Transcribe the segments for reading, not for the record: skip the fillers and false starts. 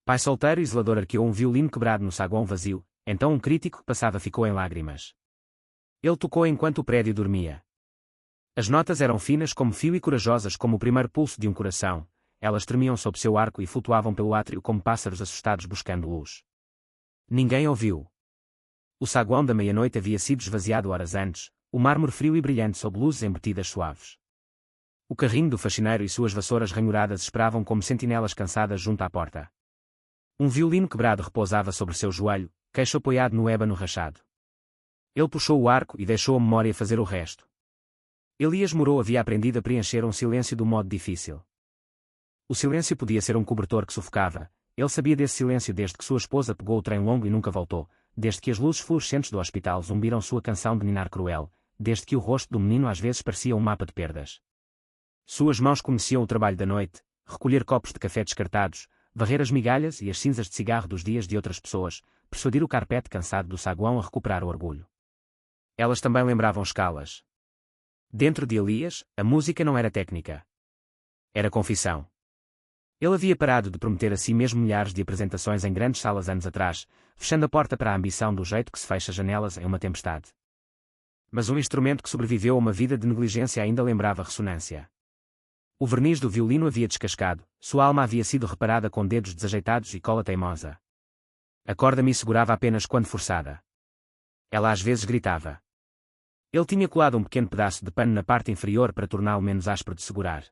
Pai solteiro e zelador arqueou um violino quebrado no saguão vazio, então um crítico que passava ficou em lágrimas. Ele tocou enquanto o prédio dormia. As notas eram finas como fio e corajosas como o primeiro pulso de um coração, elas tremiam sob seu arco e flutuavam pelo átrio como pássaros assustados buscando luz. Ninguém ouviu. O saguão da meia-noite havia sido esvaziado horas antes, o mármore frio e brilhante sob luzes embutidas suaves. O carrinho do faxineiro e suas vassouras ranhuradas esperavam como sentinelas cansadas junto à porta. Um violino quebrado repousava sobre seu joelho, queixo apoiado no ébano rachado. Ele puxou o arco e deixou a memória fazer o resto. Elias Murrow havia aprendido a preencher um silêncio do modo difícil. O silêncio podia ser um cobertor que sufocava. Ele sabia desse silêncio desde que sua esposa pegou o trem longo e nunca voltou, desde que as luzes fluorescentes do hospital zumbiram sua canção de ninar cruel, desde que o rosto do menino às vezes parecia um mapa de perdas. Suas mãos conheciam o trabalho da noite, recolher copos de café descartados, varrer as migalhas e as cinzas de cigarro dos dias de outras pessoas, persuadir o carpete cansado do saguão a recuperar o orgulho. Elas também lembravam escalas. Dentro de Elias, a música não era técnica. Era confissão. Ele havia parado de prometer a si mesmo milhares de apresentações em grandes salas anos atrás, fechando a porta para a ambição do jeito que se fecha janelas em uma tempestade. Mas um instrumento que sobreviveu a uma vida de negligência ainda lembrava ressonância. O verniz do violino havia descascado, sua alma havia sido reparada com dedos desajeitados e cola teimosa. A corda me segurava apenas quando forçada. Ela às vezes gritava. Ele tinha colado um pequeno pedaço de pano na parte inferior para torná-lo menos áspero de segurar.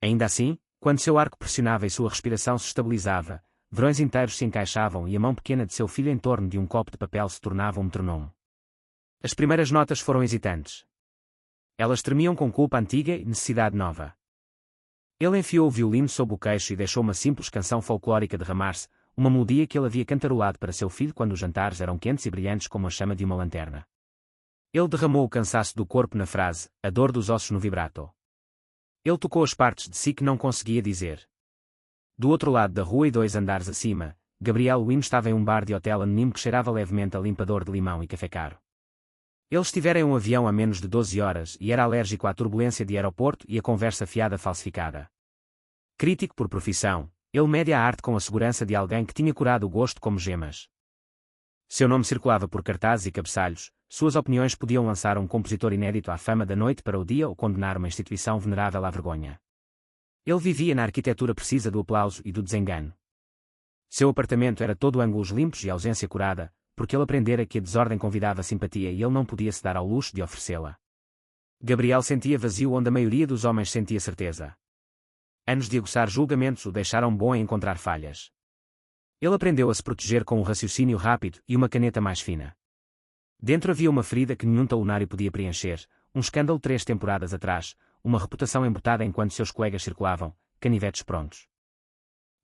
Ainda assim, quando seu arco pressionava e sua respiração se estabilizava, verões inteiros se encaixavam e a mão pequena de seu filho em torno de um copo de papel se tornava um metronome. As primeiras notas foram hesitantes. Elas tremiam com culpa antiga e necessidade nova. Ele enfiou o violino sob o queixo e deixou uma simples canção folclórica derramar-se, uma melodia que ele havia cantarolado para seu filho quando os jantares eram quentes e brilhantes como a chama de uma lanterna. Ele derramou o cansaço do corpo na frase, a dor dos ossos no vibrato. Ele tocou as partes de si que não conseguia dizer. Do outro lado da rua e 2 andares acima, Gabriel Wynne estava em um bar de hotel anónimo que cheirava levemente a limpador de limão e café caro. Ele estivera em um avião há menos de 12 horas e era alérgico à turbulência de aeroporto e à conversa fiada falsificada. Crítico por profissão, ele mede a arte com a segurança de alguém que tinha curado o gosto como gemas. Seu nome circulava por cartazes e cabeçalhos, suas opiniões podiam lançar um compositor inédito à fama da noite para o dia ou condenar uma instituição venerável à vergonha. Ele vivia na arquitetura precisa do aplauso e do desengano. Seu apartamento era todo ângulos limpos e ausência curada, porque ele aprendera que a desordem convidava simpatia e ele não podia se dar ao luxo de oferecê-la. Gabriel sentia vazio onde a maioria dos homens sentia certeza. Anos de aguçar julgamentos o deixaram bom em encontrar falhas. Ele aprendeu a se proteger com um raciocínio rápido e uma caneta mais fina. Dentro havia uma ferida que nenhum talonário podia preencher, um escândalo 3 temporadas atrás, uma reputação embotada enquanto seus colegas circulavam, canivetes prontos.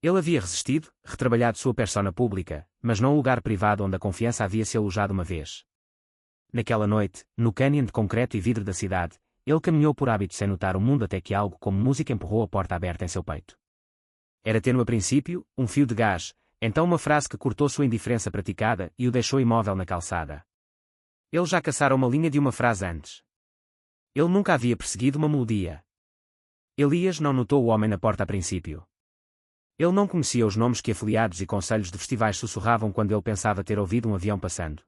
Ele havia resistido, retrabalhado sua persona pública, mas não um lugar privado onde a confiança havia se alojado uma vez. Naquela noite, no cânion de concreto e vidro da cidade, ele caminhou por hábito sem notar o mundo até que algo como música empurrou a porta aberta em seu peito. Era tênue a princípio, um fio de gás, então uma frase que cortou sua indiferença praticada e o deixou imóvel na calçada. Ele já caçara uma linha de uma frase antes. Ele nunca havia perseguido uma melodia. Elias não notou o homem na porta a princípio. Ele não conhecia os nomes que afiliados e conselhos de festivais sussurravam quando ele pensava ter ouvido um avião passando.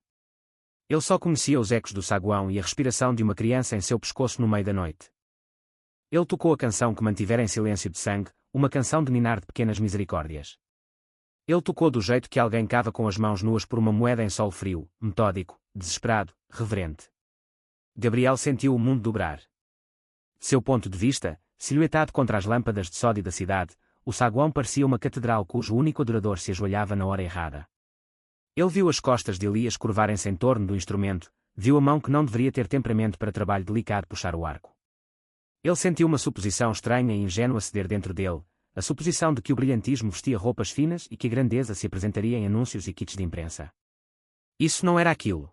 Ele só conhecia os ecos do saguão e a respiração de uma criança em seu pescoço no meio da noite. Ele tocou a canção que mantivera em silêncio de sangue, uma canção de ninar de pequenas misericórdias. Ele tocou do jeito que alguém cava com as mãos nuas por uma moeda em sol frio, metódico, desesperado, reverente. Gabriel sentiu o mundo dobrar. De seu ponto de vista, silhuetado contra as lâmpadas de sódio da cidade, o saguão parecia uma catedral cujo único adorador se ajoelhava na hora errada. Ele viu as costas de Elias curvarem-se em torno do instrumento, viu a mão que não deveria ter temperamento para trabalho delicado puxar o arco. Ele sentiu uma suposição estranha e ingênua ceder dentro dele, a suposição de que o brilhantismo vestia roupas finas e que a grandeza se apresentaria em anúncios e kits de imprensa. Isso não era aquilo.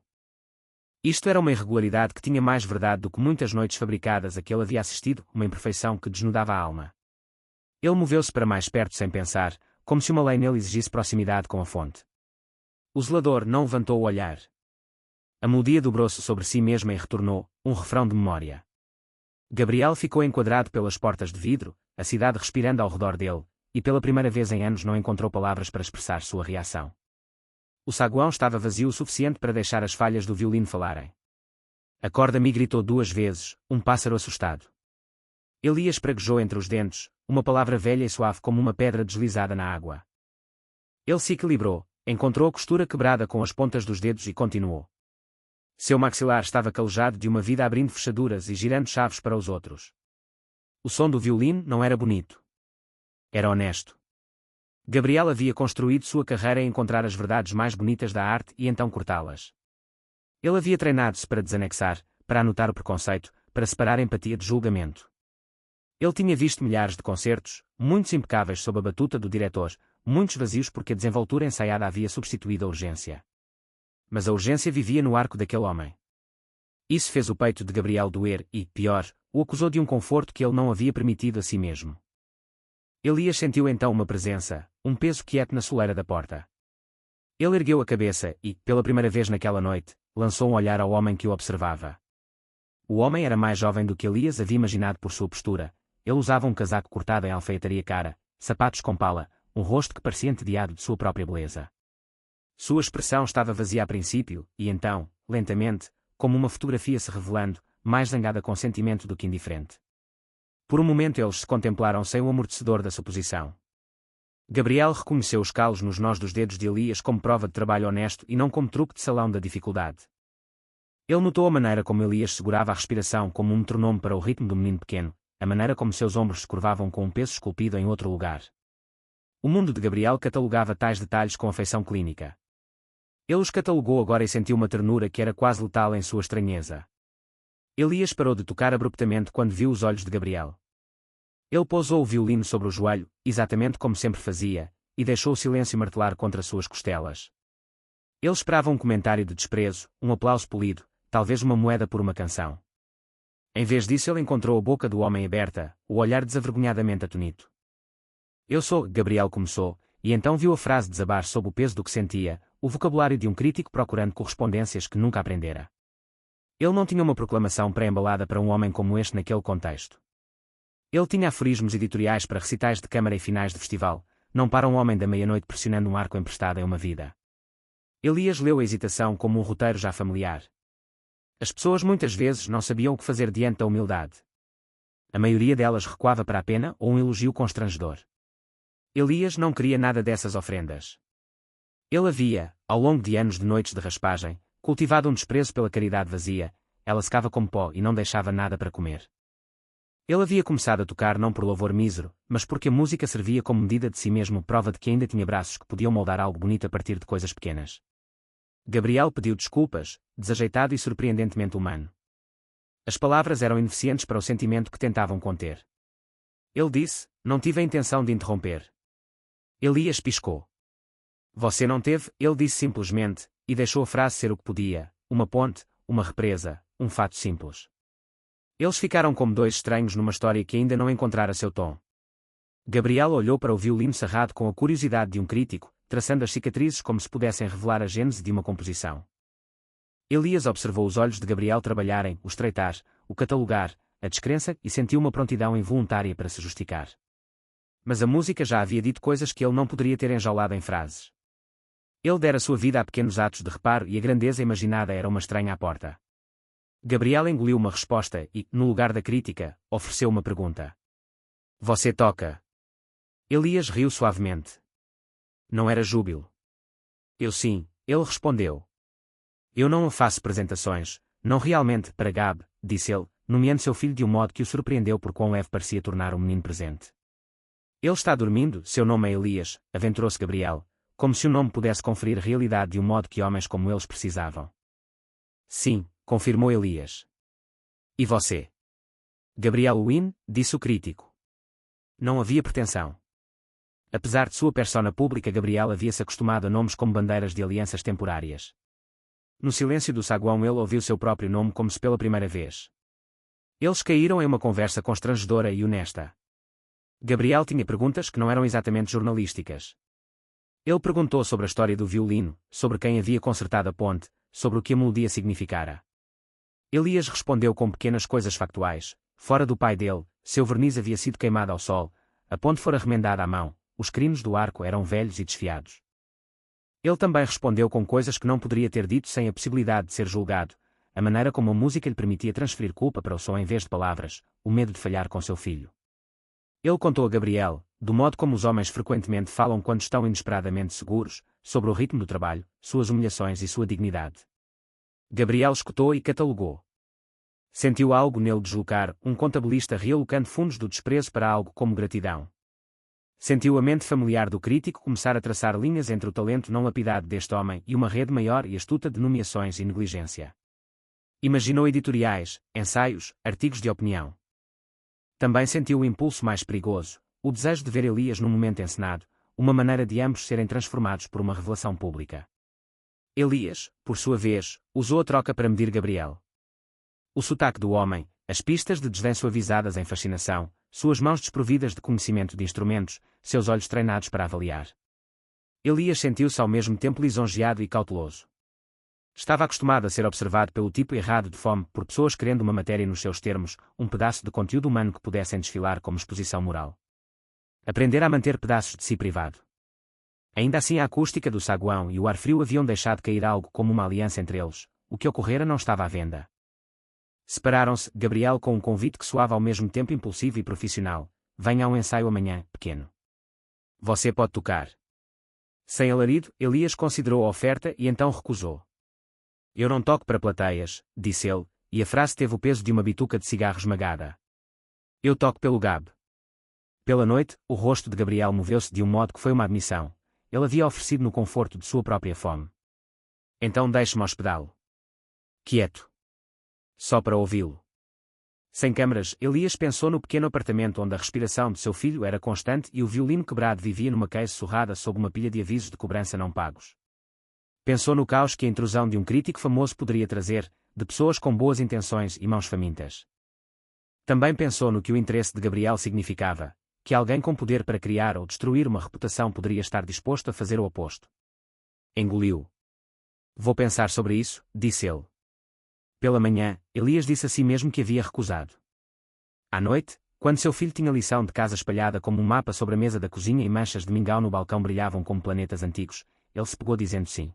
Isto era uma irregularidade que tinha mais verdade do que muitas noites fabricadas a que ele havia assistido, uma imperfeição que desnudava a alma. Ele moveu-se para mais perto sem pensar, como se uma lei nele exigisse proximidade com a fonte. O zelador não levantou o olhar. A melodia dobrou-se sobre si mesma e retornou, um refrão de memória. Gabriel ficou enquadrado pelas portas de vidro, a cidade respirando ao redor dele, e pela primeira vez em anos não encontrou palavras para expressar sua reação. O saguão estava vazio o suficiente para deixar as falhas do violino falarem. Acorda-me, gritou 2 vezes, um pássaro assustado. Elias praguejou entre os dentes, uma palavra velha e suave como uma pedra deslizada na água. Ele se equilibrou, encontrou a costura quebrada com as pontas dos dedos e continuou. Seu maxilar estava calejado de uma vida abrindo fechaduras e girando chaves para os outros. O som do violino não era bonito. Era honesto. Gabriel havia construído sua carreira em encontrar as verdades mais bonitas da arte e então cortá-las. Ele havia treinado-se para desanexar, para anotar o preconceito, para separar empatia de julgamento. Ele tinha visto milhares de concertos, muitos impecáveis sob a batuta do diretor, muitos vazios porque a desenvoltura ensaiada havia substituído a urgência. Mas a urgência vivia no arco daquele homem. Isso fez o peito de Gabriel doer e, pior, o acusou de um conforto que ele não havia permitido a si mesmo. Elias sentiu então uma presença, um peso quieto na soleira da porta. Ele ergueu a cabeça e, pela primeira vez naquela noite, lançou um olhar ao homem que o observava. O homem era mais jovem do que Elias havia imaginado por sua postura. Ele usava um casaco cortado em alfaiataria cara, sapatos com pala, um rosto que parecia entediado de sua própria beleza. Sua expressão estava vazia a princípio, e então, lentamente, como uma fotografia se revelando, mais zangada com sentimento do que indiferente. Por um momento eles se contemplaram sem o amortecedor da suposição. Gabriel reconheceu os calos nos nós dos dedos de Elias como prova de trabalho honesto e não como truque de salão da dificuldade. Ele notou a maneira como Elias segurava a respiração como um metronome para o ritmo do menino pequeno, a maneira como seus ombros se curvavam com um peso esculpido em outro lugar. O mundo de Gabriel catalogava tais detalhes com afeição clínica. Ele os catalogou agora e sentiu uma ternura que era quase letal em sua estranheza. Elias parou de tocar abruptamente quando viu os olhos de Gabriel. Ele pousou o violino sobre o joelho, exatamente como sempre fazia, e deixou o silêncio martelar contra suas costelas. Ele esperava um comentário de desprezo, um aplauso polido, talvez uma moeda por uma canção. Em vez disso ele encontrou a boca do homem aberta, o olhar desavergonhadamente atonito. Eu sou, Gabriel começou, e então viu a frase desabar sob o peso do que sentia, o vocabulário de um crítico procurando correspondências que nunca aprendera. Ele não tinha uma proclamação pré-embalada para um homem como este naquele contexto. Ele tinha aforismos editoriais para recitais de câmara e finais de festival, não para um homem da meia-noite pressionando um arco emprestado em uma vida. Elias leu a hesitação como um roteiro já familiar. As pessoas muitas vezes não sabiam o que fazer diante da humildade. A maioria delas recuava para a pena ou um elogio constrangedor. Elias não queria nada dessas ofrendas. Ele havia, ao longo de anos de noites de raspagem, cultivado um desprezo pela caridade vazia, ela secava como pó e não deixava nada para comer. Ele havia começado a tocar não por louvor mísero, mas porque a música servia como medida de si mesmo, prova de que ainda tinha braços que podiam moldar algo bonito a partir de coisas pequenas. Gabriel pediu desculpas, desajeitado e surpreendentemente humano. As palavras eram ineficientes para o sentimento que tentavam conter. Ele disse, não tive a intenção de interromper. Elias piscou. Você não teve, ele disse simplesmente, e deixou a frase ser o que podia, uma ponte, uma represa, um fato simples. Eles ficaram como dois estranhos numa história que ainda não encontrara seu tom. Gabriel olhou para o violino cerrado com a curiosidade de um crítico, traçando as cicatrizes como se pudessem revelar a gênese de uma composição. Elias observou os olhos de Gabriel trabalharem, o estreitar, o catalogar, a descrença e sentiu uma prontidão involuntária para se justificar. Mas a música já havia dito coisas que ele não poderia ter enjaulado em frases. Ele dera sua vida a pequenos atos de reparo e a grandeza imaginada era uma estranha à porta. Gabriel engoliu uma resposta e, no lugar da crítica, ofereceu uma pergunta. Você toca? Elias riu suavemente. Não era júbilo. Eu sim, ele respondeu. Eu não faço apresentações, não realmente, para Gab, disse ele, nomeando seu filho de um modo que o surpreendeu por quão leve parecia tornar o menino presente. Ele está dormindo, seu nome é Elias, aventurou-se Gabriel, como se o nome pudesse conferir realidade de um modo que homens como eles precisavam. Sim, confirmou Elias. E você? Gabriel Wynne, disse o crítico. Não havia pretensão. Apesar de sua persona pública, Gabriel havia-se acostumado a nomes como bandeiras de alianças temporárias. No silêncio do saguão ele ouviu seu próprio nome como se pela primeira vez. Eles caíram em uma conversa constrangedora e honesta. Gabriel tinha perguntas que não eram exatamente jornalísticas. Ele perguntou sobre a história do violino, sobre quem havia consertado a ponte, sobre o que a melodia significara. Elias respondeu com pequenas coisas factuais. Fora do pai dele, seu verniz havia sido queimado ao sol, a ponte fora remendada à mão, os crinos do arco eram velhos e desfiados. Ele também respondeu com coisas que não poderia ter dito sem a possibilidade de ser julgado, a maneira como a música lhe permitia transferir culpa para o som em vez de palavras, o medo de falhar com seu filho. Ele contou a Gabriel, do modo como os homens frequentemente falam quando estão inesperadamente seguros, sobre o ritmo do trabalho, suas humilhações e sua dignidade. Gabriel escutou e catalogou. Sentiu algo nele deslocar, um contabilista realocando fundos do desprezo para algo como gratidão. Sentiu a mente familiar do crítico começar a traçar linhas entre o talento não lapidado deste homem e uma rede maior e astuta de nomeações e negligência. Imaginou editoriais, ensaios, artigos de opinião. Também sentiu o impulso mais perigoso, o desejo de ver Elias num momento encenado, uma maneira de ambos serem transformados por uma revelação pública. Elias, por sua vez, usou a troca para medir Gabriel. O sotaque do homem, as pistas de desdém suavizadas em fascinação, suas mãos desprovidas de conhecimento de instrumentos, seus olhos treinados para avaliar. Elias sentiu-se ao mesmo tempo lisonjeado e cauteloso. Estava acostumado a ser observado pelo tipo errado de fome por pessoas querendo uma matéria nos seus termos, um pedaço de conteúdo humano que pudessem desfilar como exposição moral. Aprender a manter pedaços de si privado. Ainda assim a acústica do saguão e o ar frio haviam deixado cair algo como uma aliança entre eles, o que ocorrera não estava à venda. Separaram-se, Gabriel com um convite que soava ao mesmo tempo impulsivo e profissional. Venha a um ensaio amanhã, pequeno. Você pode tocar. Sem alarido, Elias considerou a oferta e então recusou. Eu não toco para plateias, disse ele, e a frase teve o peso de uma bituca de cigarro esmagada. Eu toco pelo Gab. Pela noite, o rosto de Gabriel moveu-se de um modo que foi uma admissão. Ele havia oferecido no conforto de sua própria fome. Então deixe-me hospedá-lo. Quieto. Só para ouvi-lo. Sem câmaras, Elias pensou no pequeno apartamento onde a respiração de seu filho era constante e o violino quebrado vivia numa case surrada sob uma pilha de avisos de cobrança não pagos. Pensou no caos que a intrusão de um crítico famoso poderia trazer, de pessoas com boas intenções e mãos famintas. Também pensou no que o interesse de Gabriel significava, que alguém com poder para criar ou destruir uma reputação poderia estar disposto a fazer o oposto. Engoliu. Vou pensar sobre isso, disse ele. Pela manhã, Elias disse a si mesmo que havia recusado. À noite, quando seu filho tinha lição de casa espalhada como um mapa sobre a mesa da cozinha e manchas de mingau no balcão brilhavam como planetas antigos, ele se pegou dizendo sim.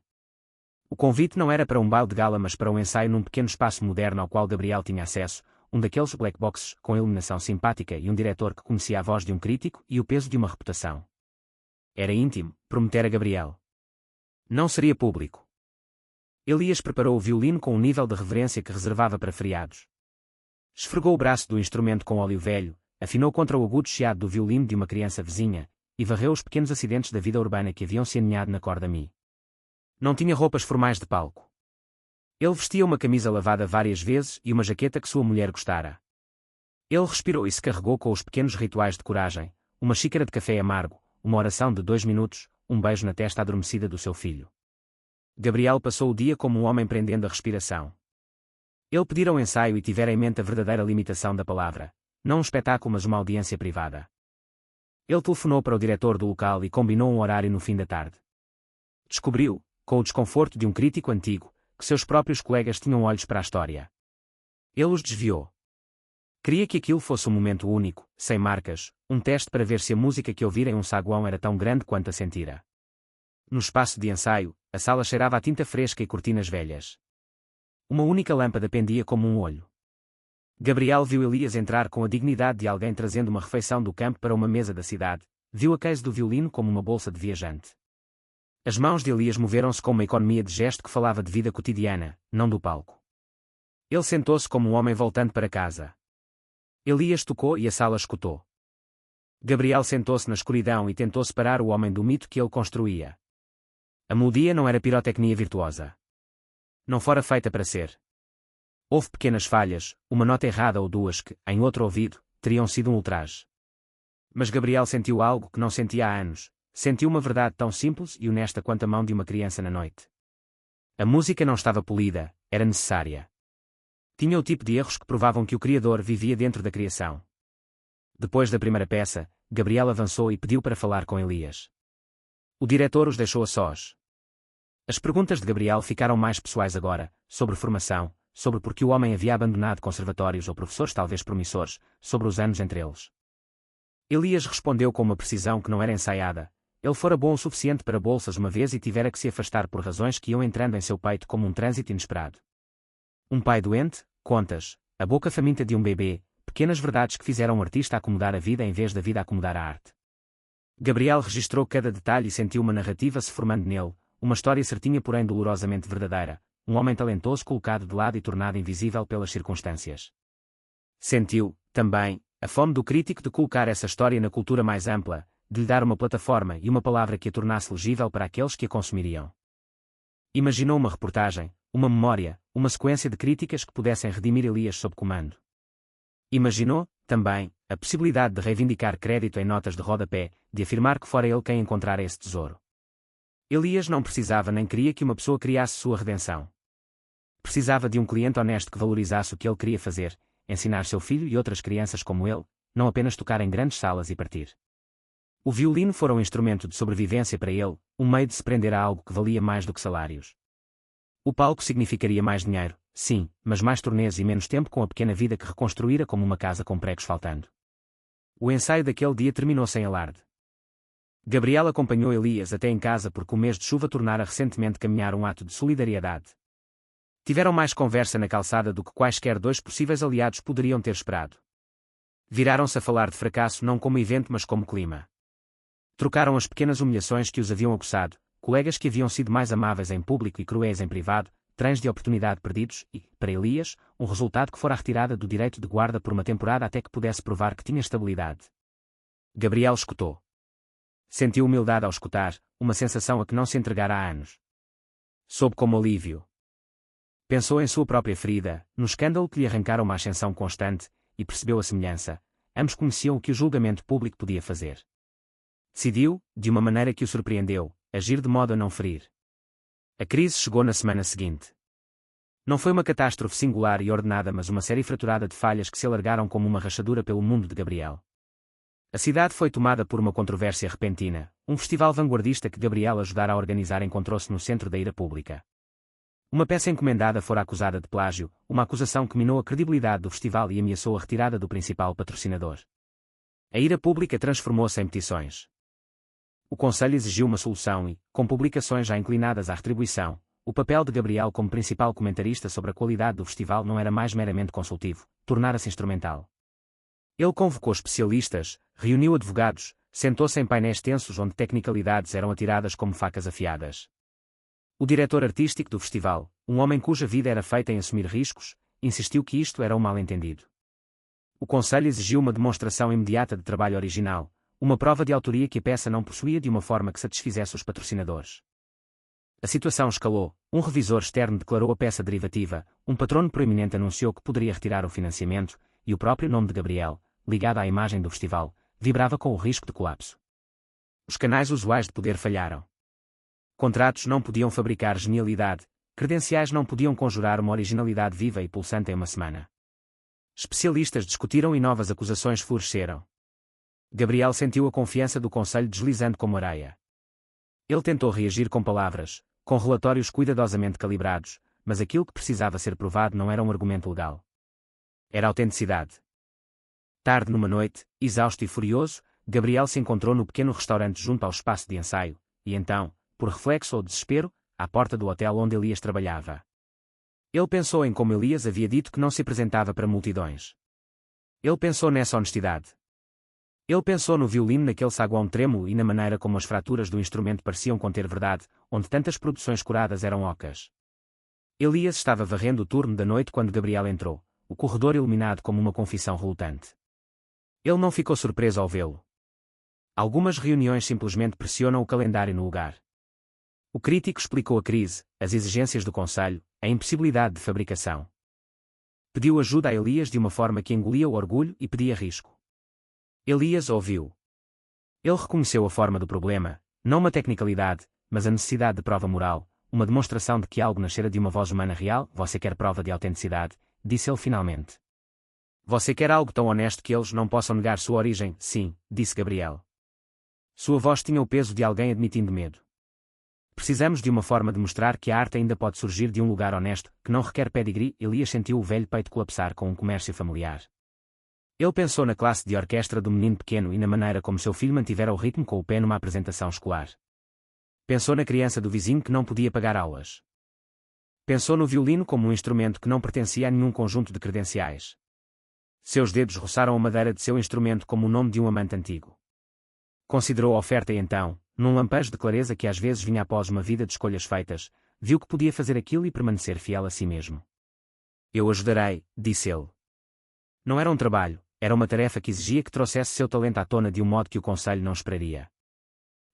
O convite não era para um baile de gala mas para um ensaio num pequeno espaço moderno ao qual Gabriel tinha acesso, um daqueles black boxes com iluminação simpática e um diretor que conhecia a voz de um crítico e o peso de uma reputação. Era íntimo, prometera Gabriel. Não seria público. Elias preparou o violino com um nível de reverência que reservava para feriados. Esfregou o braço do instrumento com óleo velho, afinou contra o agudo chiado do violino de uma criança vizinha, e varreu os pequenos acidentes da vida urbana que haviam se aninhado na corda mi. Não tinha roupas formais de palco. Ele vestia uma camisa lavada várias vezes e uma jaqueta que sua mulher gostara. Ele respirou e se carregou com os pequenos rituais de coragem, uma xícara de café amargo, uma oração de 2 minutos, um beijo na testa adormecida do seu filho. Gabriel passou o dia como um homem prendendo a respiração. Ele pedira um ensaio e tivera em mente a verdadeira limitação da palavra, não um espetáculo mas uma audiência privada. Ele telefonou para o diretor do local e combinou um horário no fim da tarde. Descobriu, com o desconforto de um crítico antigo, que seus próprios colegas tinham olhos para a história. Ele os desviou. Queria que aquilo fosse um momento único, sem marcas, um teste para ver se a música que ouvira em um saguão era tão grande quanto a sentira. No espaço de ensaio, a sala cheirava a tinta fresca e cortinas velhas. Uma única lâmpada pendia como um olho. Gabriel viu Elias entrar com a dignidade de alguém trazendo uma refeição do campo para uma mesa da cidade, viu a case do violino como uma bolsa de viajante. As mãos de Elias moveram-se com uma economia de gesto que falava de vida cotidiana, não do palco. Ele sentou-se como um homem voltando para casa. Elias tocou e a sala escutou. Gabriel sentou-se na escuridão e tentou separar o homem do mito que ele construía. A melodia não era pirotecnia virtuosa. Não fora feita para ser. Houve pequenas falhas, uma nota errada ou duas que, em outro ouvido, teriam sido um ultraje. Mas Gabriel sentiu algo que não sentia há anos, sentiu uma verdade tão simples e honesta quanto a mão de uma criança na noite. A música não estava polida, era necessária. Tinha o tipo de erros que provavam que o Criador vivia dentro da criação. Depois da primeira peça, Gabriel avançou e pediu para falar com Elias. O diretor os deixou a sós. As perguntas de Gabriel ficaram mais pessoais agora, sobre formação, sobre por que o homem havia abandonado conservatórios ou professores talvez promissores, sobre os anos entre eles. Elias respondeu com uma precisão que não era ensaiada. Ele fora bom o suficiente para bolsas uma vez e tivera que se afastar por razões que iam entrando em seu peito como um trânsito inesperado. Um pai doente, contas, a boca faminta de um bebê, pequenas verdades que fizeram um artista acomodar a vida em vez da vida acomodar a arte. Gabriel registrou cada detalhe e sentiu uma narrativa se formando nele, uma história certinha porém dolorosamente verdadeira, um homem talentoso colocado de lado e tornado invisível pelas circunstâncias. Sentiu, também, a fome do crítico de colocar essa história na cultura mais ampla, de lhe dar uma plataforma e uma palavra que a tornasse legível para aqueles que a consumiriam. Imaginou uma reportagem, uma memória, uma sequência de críticas que pudessem redimir Elias sob comando. Imaginou, também, a possibilidade de reivindicar crédito em notas de rodapé, de afirmar que fora ele quem encontrara esse tesouro. Elias não precisava nem queria que uma pessoa criasse sua redenção. Precisava de um cliente honesto que valorizasse o que ele queria fazer, ensinar seu filho e outras crianças como ele, não apenas tocar em grandes salas e partir. O violino fora um instrumento de sobrevivência para ele, um meio de se prender a algo que valia mais do que salários. O palco significaria mais dinheiro, sim, mas mais turnês e menos tempo com a pequena vida que reconstruíra como uma casa com pregos faltando. O ensaio daquele dia terminou sem alarde. Gabriel acompanhou Elias até em casa porque o mês de chuva tornara recentemente caminhar um ato de solidariedade. Tiveram mais conversa na calçada do que quaisquer dois possíveis aliados poderiam ter esperado. Viraram-se a falar de fracasso não como evento mas como clima. Trocaram as pequenas humilhações que os haviam acossado, colegas que haviam sido mais amáveis em público e cruéis em privado, trens de oportunidade perdidos e, para Elias, um resultado que fora a retirada do direito de guarda por uma temporada até que pudesse provar que tinha estabilidade. Gabriel escutou. Sentiu humildade ao escutar, uma sensação a que não se entregara há anos. Soube como alívio. Pensou em sua própria ferida, no escândalo que lhe arrancara uma ascensão constante, e percebeu a semelhança. Ambos conheciam o que o julgamento público podia fazer. Decidiu, de uma maneira que o surpreendeu, agir de modo a não ferir. A crise chegou na semana seguinte. Não foi uma catástrofe singular e ordenada mas uma série fraturada de falhas que se alargaram como uma rachadura pelo mundo de Gabriel. A cidade foi tomada por uma controvérsia repentina. Um festival vanguardista que Gabriel ajudara a organizar encontrou-se no centro da ira pública. Uma peça encomendada fora acusada de plágio, uma acusação que minou a credibilidade do festival e ameaçou a retirada do principal patrocinador. A ira pública transformou-se em petições. O Conselho exigiu uma solução e, com publicações já inclinadas à retribuição, o papel de Gabriel como principal comentarista sobre a qualidade do festival não era mais meramente consultivo, tornara-se instrumental. Ele convocou especialistas, reuniu advogados, sentou-se em painéis tensos onde tecnicalidades eram atiradas como facas afiadas. O diretor artístico do festival, um homem cuja vida era feita em assumir riscos, insistiu que isto era um mal-entendido. O Conselho exigiu uma demonstração imediata de trabalho original, uma prova de autoria que a peça não possuía de uma forma que satisfizesse os patrocinadores. A situação escalou, um revisor externo declarou a peça derivativa, um patrono proeminente anunciou que poderia retirar o financiamento, e o próprio nome de Gabriel, ligado à imagem do festival, vibrava com o risco de colapso. Os canais usuais de poder falharam. Contratos não podiam fabricar genialidade, credenciais não podiam conjurar uma originalidade viva e pulsante em uma semana. Especialistas discutiram e novas acusações floresceram. Gabriel sentiu a confiança do Conselho deslizando como areia. Ele tentou reagir com palavras, com relatórios cuidadosamente calibrados, mas aquilo que precisava ser provado não era um argumento legal. Era autenticidade. Tarde numa noite, exausto e furioso, Gabriel se encontrou no pequeno restaurante junto ao espaço de ensaio, e então, por reflexo ou desespero, à porta do hotel onde Elias trabalhava. Ele pensou em como Elias havia dito que não se apresentava para multidões. Ele pensou nessa honestidade. Ele pensou no violino naquele saguão trêmulo e na maneira como as fraturas do instrumento pareciam conter verdade, onde tantas produções curadas eram ocas. Elias estava varrendo o turno da noite quando Gabriel entrou, o corredor iluminado como uma confissão relutante. Ele não ficou surpreso ao vê-lo. Algumas reuniões simplesmente pressionam o calendário no lugar. O crítico explicou a crise, as exigências do Conselho, a impossibilidade de fabricação. Pediu ajuda a Elias de uma forma que engolia o orgulho e pedia risco. Elias ouviu. Ele reconheceu a forma do problema, não uma tecnicalidade, mas a necessidade de prova moral, uma demonstração de que algo nascera de uma voz humana real. Você quer prova de autenticidade, disse ele finalmente. Você quer algo tão honesto que eles não possam negar sua origem? Sim, disse Gabriel. Sua voz tinha o peso de alguém admitindo medo. Precisamos de uma forma de mostrar que a arte ainda pode surgir de um lugar honesto, que não requer pedigree. Elias sentiu o velho peito colapsar com um comércio familiar. Ele pensou na classe de orquestra do menino pequeno e na maneira como seu filho mantivera o ritmo com o pé numa apresentação escolar. Pensou na criança do vizinho que não podia pagar aulas. Pensou no violino como um instrumento que não pertencia a nenhum conjunto de credenciais. Seus dedos roçaram a madeira de seu instrumento como o nome de um amante antigo. Considerou a oferta e então, num lampejo de clareza que às vezes vinha após uma vida de escolhas feitas, viu que podia fazer aquilo e permanecer fiel a si mesmo. Eu ajudarei, disse ele. Não era um trabalho, era uma tarefa que exigia que trouxesse seu talento à tona de um modo que o conselho não esperaria.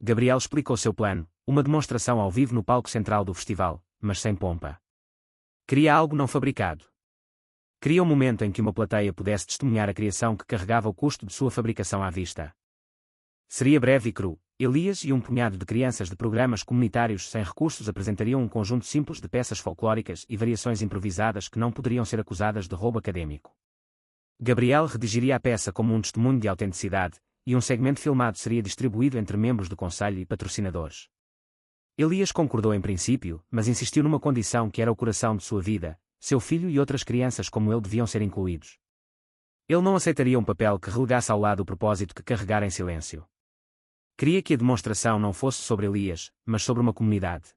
Gabriel explicou seu plano, uma demonstração ao vivo no palco central do festival, mas sem pompa. Queria algo não fabricado. Queria um momento em que uma plateia pudesse testemunhar a criação que carregava o custo de sua fabricação à vista. Seria breve e cru. Elias e um punhado de crianças de programas comunitários sem recursos apresentariam um conjunto simples de peças folclóricas e variações improvisadas que não poderiam ser acusadas de roubo acadêmico. Gabriel redigiria a peça como um testemunho de autenticidade, e um segmento filmado seria distribuído entre membros do conselho e patrocinadores. Elias concordou em princípio, mas insistiu numa condição que era o coração de sua vida: seu filho e outras crianças como ele deviam ser incluídos. Ele não aceitaria um papel que relegasse ao lado o propósito que carregara em silêncio. Queria que a demonstração não fosse sobre Elias, mas sobre uma comunidade.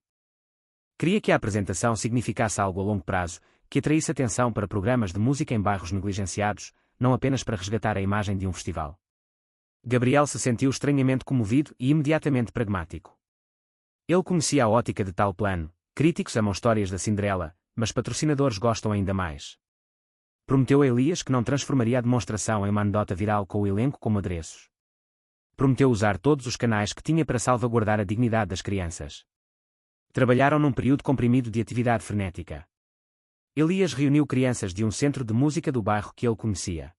Queria que a apresentação significasse algo a longo prazo, que atraísse atenção para programas de música em bairros negligenciados, não apenas para resgatar a imagem de um festival. Gabriel se sentiu estranhamente comovido e imediatamente pragmático. Ele conhecia a ótica de tal plano: críticos amam histórias da Cinderela, mas patrocinadores gostam ainda mais. Prometeu a Elias que não transformaria a demonstração em uma anedota viral com o elenco como adereços. Prometeu usar todos os canais que tinha para salvaguardar a dignidade das crianças. Trabalharam num período comprimido de atividade frenética. Elias reuniu crianças de um centro de música do bairro que ele conhecia.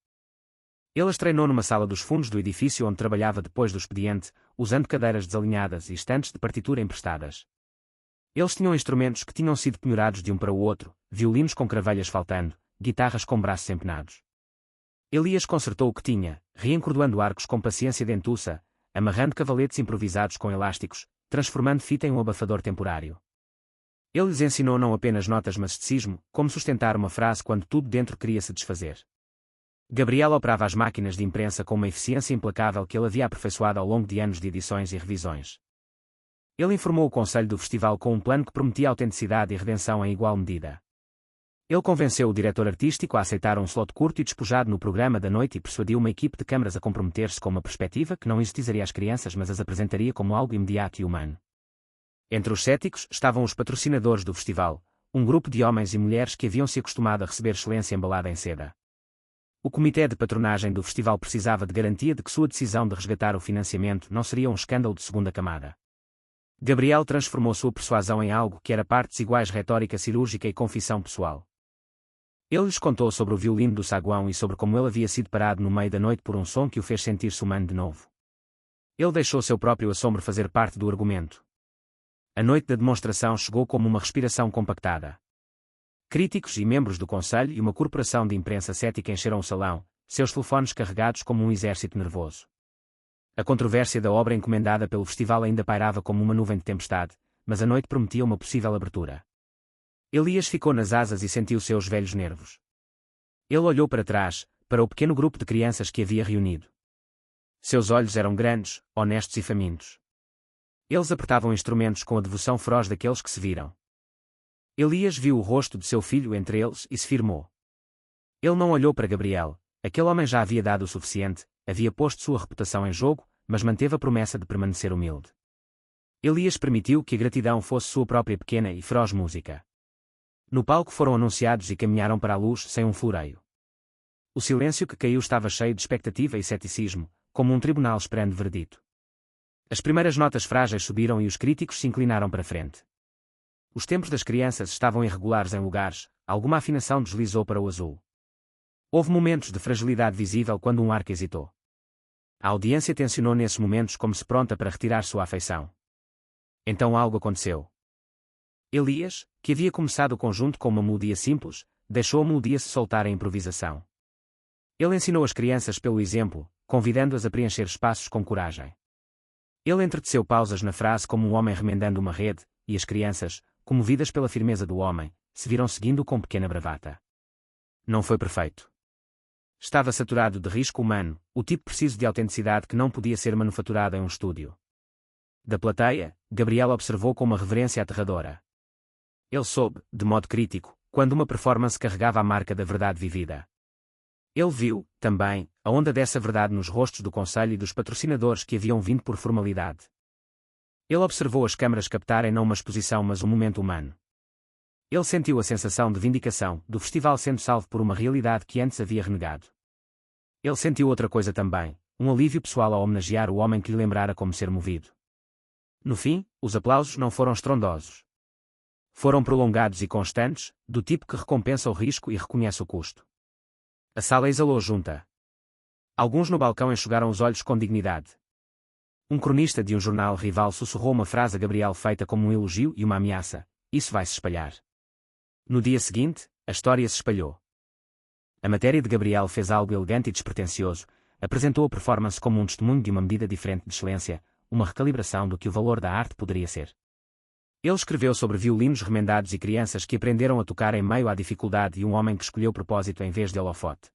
Ele as treinou numa sala dos fundos do edifício onde trabalhava depois do expediente, usando cadeiras desalinhadas e estantes de partitura emprestadas. Eles tinham instrumentos que tinham sido penhorados de um para o outro, violinos com cravelhas faltando, guitarras com braços empenados. Elias consertou o que tinha, reencordoando arcos com paciência dentuça, amarrando cavaletes improvisados com elásticos, transformando fita em um abafador temporário. Ele lhes ensinou não apenas notas mas estecismo, como sustentar uma frase quando tudo dentro queria se desfazer. Gabriel operava as máquinas de imprensa com uma eficiência implacável que ele havia aperfeiçoado ao longo de anos de edições e revisões. Ele informou o conselho do festival com um plano que prometia autenticidade e redenção em igual medida. Ele convenceu o diretor artístico a aceitar um slot curto e despojado no programa da noite e persuadiu uma equipe de câmaras a comprometer-se com uma perspectiva que não exotizaria as crianças mas as apresentaria como algo imediato e humano. Entre os céticos estavam os patrocinadores do festival, um grupo de homens e mulheres que haviam se acostumado a receber excelência embalada em seda. O comitê de patronagem do festival precisava de garantia de que sua decisão de resgatar o financiamento não seria um escândalo de segunda camada. Gabriel transformou sua persuasão em algo que era partes iguais retórica cirúrgica e confissão pessoal. Ele lhes contou sobre o violino do saguão e sobre como ele havia sido parado no meio da noite por um som que o fez sentir-se humano de novo. Ele deixou seu próprio assombro fazer parte do argumento. A noite da demonstração chegou como uma respiração compactada. Críticos e membros do conselho e uma corporação de imprensa cética encheram o salão, seus telefones carregados como um exército nervoso. A controvérsia da obra encomendada pelo festival ainda pairava como uma nuvem de tempestade, mas a noite prometia uma possível abertura. Elias ficou nas asas e sentiu seus velhos nervos. Ele olhou para trás, para o pequeno grupo de crianças que havia reunido. Seus olhos eram grandes, honestos e famintos. Eles apertavam instrumentos com a devoção feroz daqueles que se viram. Elias viu o rosto de seu filho entre eles e se firmou. Ele não olhou para Gabriel, aquele homem já havia dado o suficiente, havia posto sua reputação em jogo, mas manteve a promessa de permanecer humilde. Elias permitiu que a gratidão fosse sua própria pequena e feroz música. No palco foram anunciados e caminharam para a luz sem um floreio. O silêncio que caiu estava cheio de expectativa e ceticismo, como um tribunal esperando veredito. As primeiras notas frágeis subiram e os críticos se inclinaram para frente. Os tempos das crianças estavam irregulares em lugares, alguma afinação deslizou para o azul. Houve momentos de fragilidade visível quando um arco hesitou. A audiência tensionou nesses momentos como se pronta para retirar sua afeição. Então algo aconteceu. Elias, que havia começado o conjunto com uma melodia simples, deixou a melodia se soltar em improvisação. Ele ensinou as crianças pelo exemplo, convidando-as a preencher espaços com coragem. Ele entreteceu pausas na frase como um homem remendando uma rede, e as crianças, comovidas pela firmeza do homem, se viram seguindo com pequena bravata. Não foi perfeito. Estava saturado de risco humano, o tipo preciso de autenticidade que não podia ser manufaturado em um estúdio. Da plateia, Gabriel observou com uma reverência aterradora. Ele soube, de modo crítico, quando uma performance carregava a marca da verdade vivida. Ele viu, também, a onda dessa verdade nos rostos do conselho e dos patrocinadores que haviam vindo por formalidade. Ele observou as câmaras captarem não uma exposição mas um momento humano. Ele sentiu a sensação de vindicação, do festival sendo salvo por uma realidade que antes havia renegado. Ele sentiu outra coisa também, um alívio pessoal ao homenagear o homem que lhe lembrara como ser movido. No fim, os aplausos não foram estrondosos. Foram prolongados e constantes, do tipo que recompensa o risco e reconhece o custo. A sala exalou junta. Alguns no balcão enxugaram os olhos com dignidade. Um cronista de um jornal rival sussurrou uma frase a Gabriel feita como um elogio e uma ameaça: "Isso vai se espalhar." No dia seguinte, a história se espalhou. A matéria de Gabriel fez algo elegante e despretensioso, apresentou a performance como um testemunho de uma medida diferente de excelência, uma recalibração do que o valor da arte poderia ser. Ele escreveu sobre violinos remendados e crianças que aprenderam a tocar em meio à dificuldade e um homem que escolheu propósito em vez de holofote.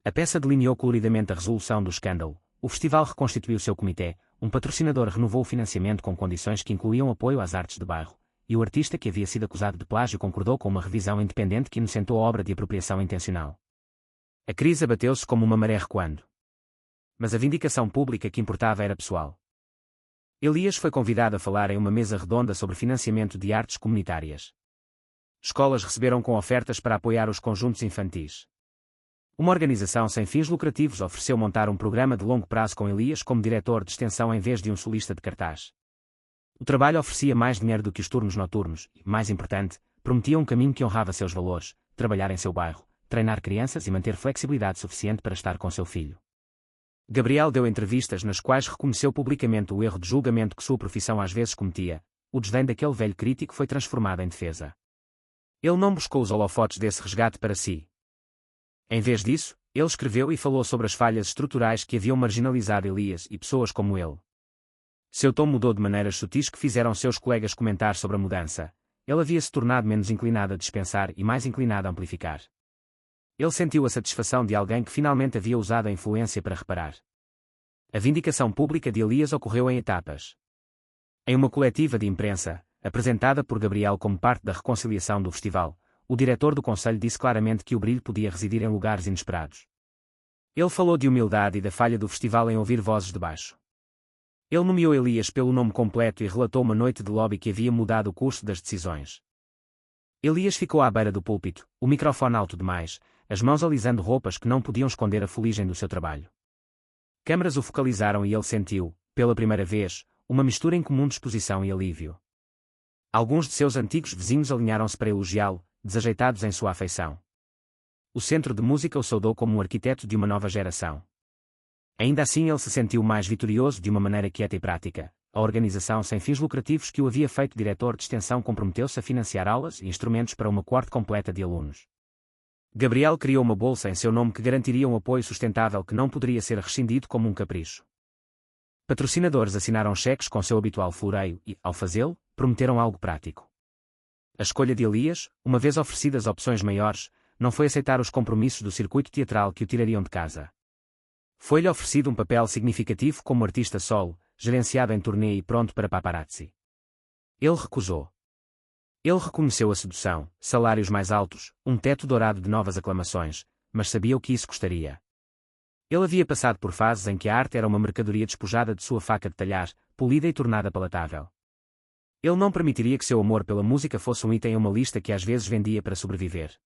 A peça delineou coloridamente a resolução do escândalo, o festival reconstituiu seu comitê, um patrocinador renovou o financiamento com condições que incluíam apoio às artes de bairro, e o artista que havia sido acusado de plágio concordou com uma revisão independente que inocentou a obra de apropriação intencional. A crise abateu-se como uma maré recuando. Mas a vindicação pública que importava era pessoal. Elias foi convidado a falar em uma mesa redonda sobre financiamento de artes comunitárias. Escolas receberam com ofertas para apoiar os conjuntos infantis. Uma organização sem fins lucrativos ofereceu montar um programa de longo prazo com Elias como diretor de extensão em vez de um solista de cartaz. O trabalho oferecia mais dinheiro do que os turnos noturnos e, mais importante, prometia um caminho que honrava seus valores, trabalhar em seu bairro, treinar crianças e manter flexibilidade suficiente para estar com seu filho. Gabriel deu entrevistas nas quais reconheceu publicamente o erro de julgamento que sua profissão às vezes cometia. O desdém daquele velho crítico foi transformado em defesa. Ele não buscou os holofotes desse resgate para si. Em vez disso, ele escreveu e falou sobre as falhas estruturais que haviam marginalizado Elias e pessoas como ele. Seu tom mudou de maneiras sutis que fizeram seus colegas comentar sobre a mudança. Ele havia se tornado menos inclinado a dispensar e mais inclinado a amplificar. Ele sentiu a satisfação de alguém que finalmente havia usado a influência para reparar. A vindicação pública de Elias ocorreu em etapas. Em uma coletiva de imprensa, apresentada por Gabriel como parte da reconciliação do festival, o diretor do conselho disse claramente que o brilho podia residir em lugares inesperados. Ele falou de humildade e da falha do festival em ouvir vozes de baixo. Ele nomeou Elias pelo nome completo e relatou uma noite de lobby que havia mudado o curso das decisões. Elias ficou à beira do púlpito, o microfone alto demais, as mãos alisando roupas que não podiam esconder a fuligem do seu trabalho. Câmaras o focalizaram e ele sentiu, pela primeira vez, uma mistura incomum de exposição e alívio. Alguns de seus antigos vizinhos alinharam-se para elogiá-lo, desajeitados em sua afeição. O Centro de Música o saudou como um arquiteto de uma nova geração. Ainda assim ele se sentiu mais vitorioso de uma maneira quieta e prática. A organização sem fins lucrativos que o havia feito diretor de extensão comprometeu-se a financiar aulas e instrumentos para uma coorte completa de alunos. Gabriel criou uma bolsa em seu nome que garantiria um apoio sustentável que não poderia ser rescindido como um capricho. Patrocinadores assinaram cheques com seu habitual floreio e, ao fazê-lo, prometeram algo prático. A escolha de Elias, uma vez oferecidas opções maiores, não foi aceitar os compromissos do circuito teatral que o tirariam de casa. Foi-lhe oferecido um papel significativo como artista solo, gerenciado em turnê e pronto para paparazzi. Ele recusou. Ele reconheceu a sedução, salários mais altos, um teto dourado de novas aclamações, mas sabia o que isso custaria. Ele havia passado por fases em que a arte era uma mercadoria despojada de sua faca de talhar, polida e tornada palatável. Ele não permitiria que seu amor pela música fosse um item em uma lista que às vezes vendia para sobreviver.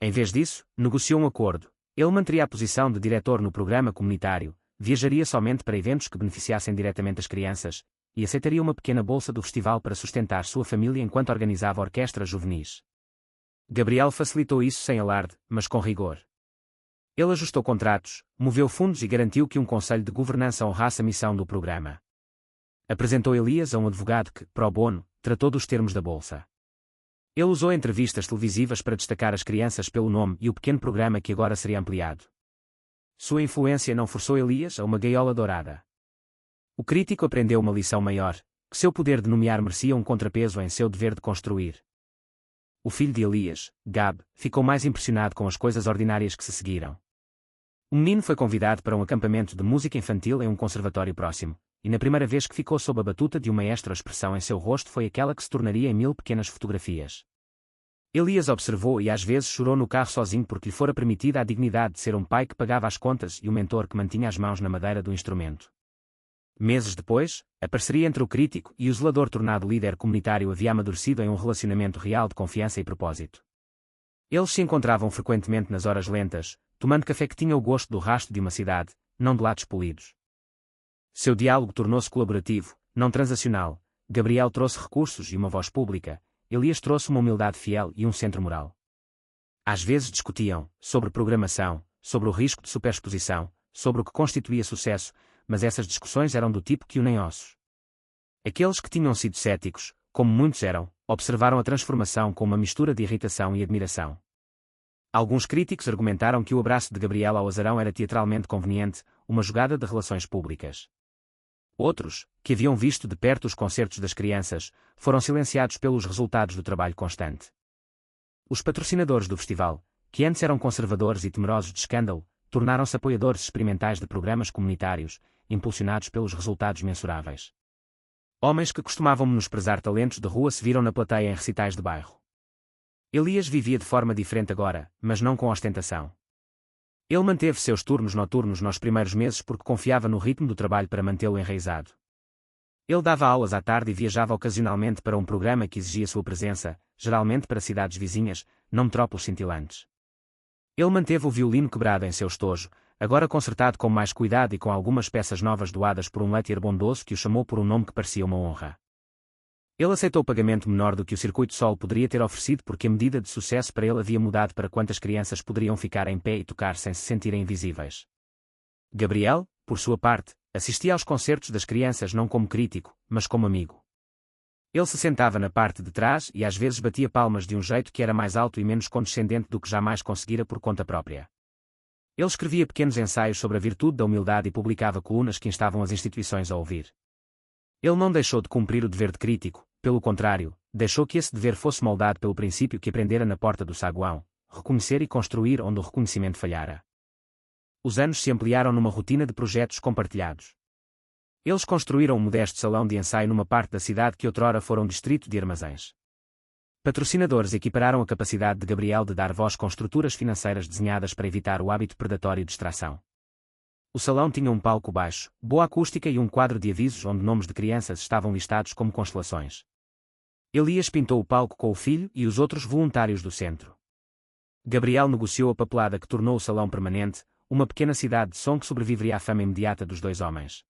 Em vez disso, negociou um acordo. Ele manteria a posição de diretor no programa comunitário, viajaria somente para eventos que beneficiassem diretamente as crianças, e aceitaria uma pequena bolsa do festival para sustentar sua família enquanto organizava orquestras juvenis. Gabriel facilitou isso sem alarde, mas com rigor. Ele ajustou contratos, moveu fundos e garantiu que um conselho de governança honrasse a missão do programa. Apresentou Elias a um advogado que, pro bono, tratou dos termos da bolsa. Ele usou entrevistas televisivas para destacar as crianças pelo nome e o pequeno programa que agora seria ampliado. Sua influência não forçou Elias a uma gaiola dourada. O crítico aprendeu uma lição maior, que seu poder de nomear merecia um contrapeso em seu dever de construir. O filho de Elias, Gab, ficou mais impressionado com as coisas ordinárias que se seguiram. O menino foi convidado para um acampamento de música infantil em um conservatório próximo, e na primeira vez que ficou sob a batuta de um maestro a expressão em seu rosto foi aquela que se tornaria em 1000 pequenas fotografias. Elias observou e às vezes chorou no carro sozinho porque lhe fora permitida a dignidade de ser um pai que pagava as contas e o mentor que mantinha as mãos na madeira do instrumento. Meses depois, a parceria entre o crítico e o zelador tornado líder comunitário havia amadurecido em um relacionamento real de confiança e propósito. Eles se encontravam frequentemente nas horas lentas, tomando café que tinha o gosto do rasto de uma cidade, não de lados polidos. Seu diálogo tornou-se colaborativo, não transacional. Gabriel trouxe recursos e uma voz pública, Elias trouxe uma humildade fiel e um centro moral. Às vezes discutiam sobre programação, sobre o risco de superexposição, sobre o que constituía sucesso, mas essas discussões eram do tipo que unem ossos. Aqueles que tinham sido céticos, como muitos eram, observaram a transformação com uma mistura de irritação e admiração. Alguns críticos argumentaram que o abraço de Gabriel ao azarão era teatralmente conveniente, uma jogada de relações públicas. Outros, que haviam visto de perto os concertos das crianças, foram silenciados pelos resultados do trabalho constante. Os patrocinadores do festival, que antes eram conservadores e temerosos de escândalo, tornaram-se apoiadores experimentais de programas comunitários, impulsionados pelos resultados mensuráveis. Homens que costumavam menosprezar talentos de rua se viram na plateia em recitais de bairro. Elias vivia de forma diferente agora, mas não com ostentação. Ele manteve seus turnos noturnos nos primeiros meses porque confiava no ritmo do trabalho para mantê-lo enraizado. Ele dava aulas à tarde e viajava ocasionalmente para um programa que exigia sua presença, geralmente para cidades vizinhas, não metrópoles cintilantes. Ele manteve o violino quebrado em seu estojo, agora consertado com mais cuidado e com algumas peças novas doadas por um luthier bondoso que o chamou por um nome que parecia uma honra. Ele aceitou pagamento menor do que o Circuito Sol poderia ter oferecido porque a medida de sucesso para ele havia mudado para quantas crianças poderiam ficar em pé e tocar sem se sentirem invisíveis. Gabriel, por sua parte, assistia aos concertos das crianças não como crítico, mas como amigo. Ele se sentava na parte de trás e às vezes batia palmas de um jeito que era mais alto e menos condescendente do que jamais conseguira por conta própria. Ele escrevia pequenos ensaios sobre a virtude da humildade e publicava colunas que instavam as instituições a ouvir. Ele não deixou de cumprir o dever de crítico, pelo contrário, deixou que esse dever fosse moldado pelo princípio que aprendera na porta do saguão: reconhecer e construir onde o reconhecimento falhara. Os anos se ampliaram numa rotina de projetos compartilhados. Eles construíram um modesto salão de ensaio numa parte da cidade que outrora fora um distrito de armazéns. Patrocinadores equipararam a capacidade de Gabriel de dar voz com estruturas financeiras desenhadas para evitar o hábito predatório de distração. O salão tinha um palco baixo, boa acústica e um quadro de avisos onde nomes de crianças estavam listados como constelações. Elias pintou o palco com o filho e os outros voluntários do centro. Gabriel negociou a papelada que tornou o salão permanente, uma pequena cidade de som que sobreviveria à fama imediata dos dois homens.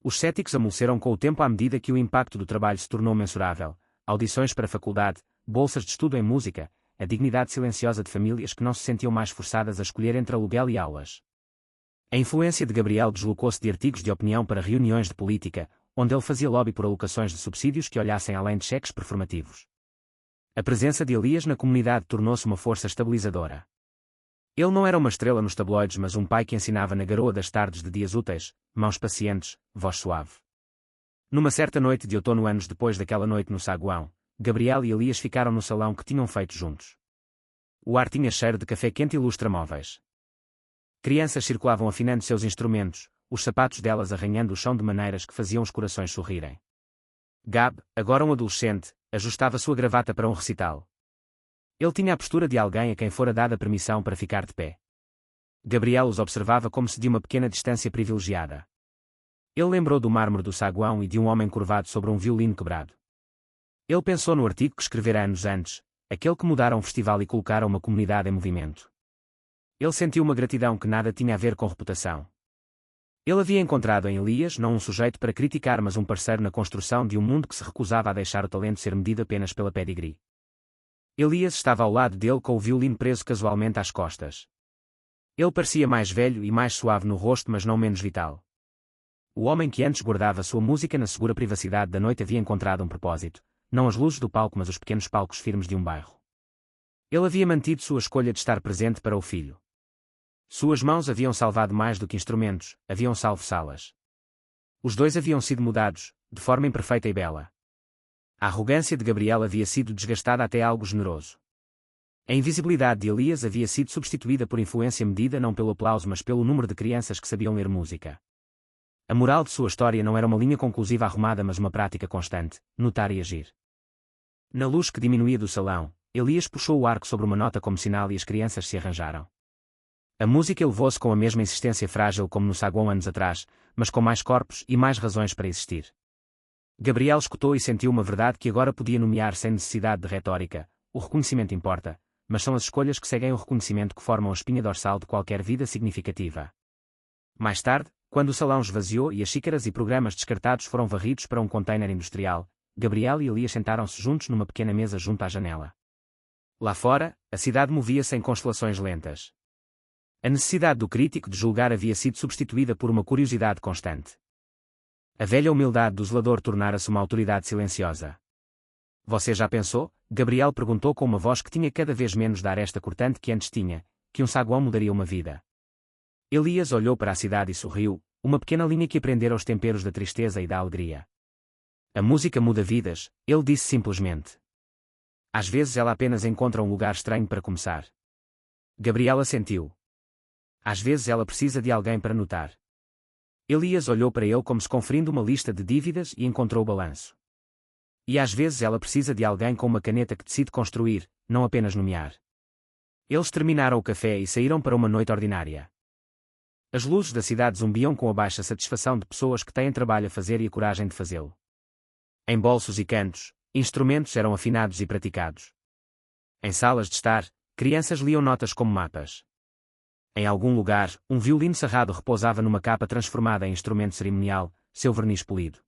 Os céticos amoleceram com o tempo à medida que o impacto do trabalho se tornou mensurável: audições para a faculdade, bolsas de estudo em música, a dignidade silenciosa de famílias que não se sentiam mais forçadas a escolher entre aluguel e aulas. A influência de Gabriel deslocou-se de artigos de opinião para reuniões de política, onde ele fazia lobby por alocações de subsídios que olhassem além de cheques performativos. A presença de Elias na comunidade tornou-se uma força estabilizadora. Ele não era uma estrela nos tabloides, mas um pai que ensinava na garoa das tardes de dias úteis, mãos pacientes, voz suave. Numa certa noite de outono, anos depois daquela noite no saguão, Gabriel e Elias ficaram no salão que tinham feito juntos. O ar tinha cheiro de café quente e lustramóveis. Crianças circulavam afinando seus instrumentos, os sapatos delas arranhando o chão de maneiras que faziam os corações sorrirem. Gab, agora um adolescente, ajustava sua gravata para um recital. Ele tinha a postura de alguém a quem fora dada permissão para ficar de pé. Gabriel os observava como se de uma pequena distância privilegiada. Ele lembrou do mármore do saguão e de um homem curvado sobre um violino quebrado. Ele pensou no artigo que escrevera anos antes, aquele que mudara um festival e colocara uma comunidade em movimento. Ele sentiu uma gratidão que nada tinha a ver com reputação. Ele havia encontrado em Elias não um sujeito para criticar, mas um parceiro na construção de um mundo que se recusava a deixar o talento ser medido apenas pela pedigree. Elias estava ao lado dele com o violino preso casualmente às costas. Ele parecia mais velho e mais suave no rosto, mas não menos vital. O homem que antes guardava sua música na segura privacidade da noite havia encontrado um propósito, não as luzes do palco mas os pequenos palcos firmes de um bairro. Ele havia mantido sua escolha de estar presente para o filho. Suas mãos haviam salvado mais do que instrumentos, haviam salvo salas. Os dois haviam sido mudados, de forma imperfeita e bela. A arrogância de Gabriel havia sido desgastada até algo generoso. A invisibilidade de Elias havia sido substituída por influência medida não pelo aplauso mas pelo número de crianças que sabiam ler música. A moral de sua história não era uma linha conclusiva arrumada mas uma prática constante, notar e agir. Na luz que diminuía do salão, Elias puxou o arco sobre uma nota como sinal e as crianças se arranjaram. A música elevou-se com a mesma insistência frágil como no saguão anos atrás, mas com mais corpos e mais razões para existir. Gabriel escutou e sentiu uma verdade que agora podia nomear sem necessidade de retórica: o reconhecimento importa, mas são as escolhas que seguem o reconhecimento que formam a espinha dorsal de qualquer vida significativa. Mais tarde, quando o salão esvaziou e as xícaras e programas descartados foram varridos para um container industrial, Gabriel e Elias sentaram-se juntos numa pequena mesa junto à janela. Lá fora, a cidade movia-se em constelações lentas. A necessidade do crítico de julgar havia sido substituída por uma curiosidade constante. A velha humildade do zelador tornara-se uma autoridade silenciosa. Você já pensou? Gabriel perguntou com uma voz que tinha cada vez menos de ar esta cortante que antes tinha, que um saguão mudaria uma vida. Elias olhou para a cidade e sorriu, uma pequena linha que aprendera os temperos da tristeza e da alegria. A música muda vidas, ele disse simplesmente. Às vezes ela apenas encontra um lugar estranho para começar. Gabriel assentiu. Às vezes ela precisa de alguém para notar. Elias olhou para ele como se conferindo uma lista de dívidas e encontrou o balanço. E às vezes ela precisa de alguém com uma caneta que decide construir, não apenas nomear. Eles terminaram o café e saíram para uma noite ordinária. As luzes da cidade zumbiam com a baixa satisfação de pessoas que têm trabalho a fazer e a coragem de fazê-lo. Em bolsos e cantos, instrumentos eram afinados e praticados. Em salas de estar, crianças liam notas como mapas. Em algum lugar, um violino cerrado repousava numa capa transformada em instrumento cerimonial, seu verniz polido.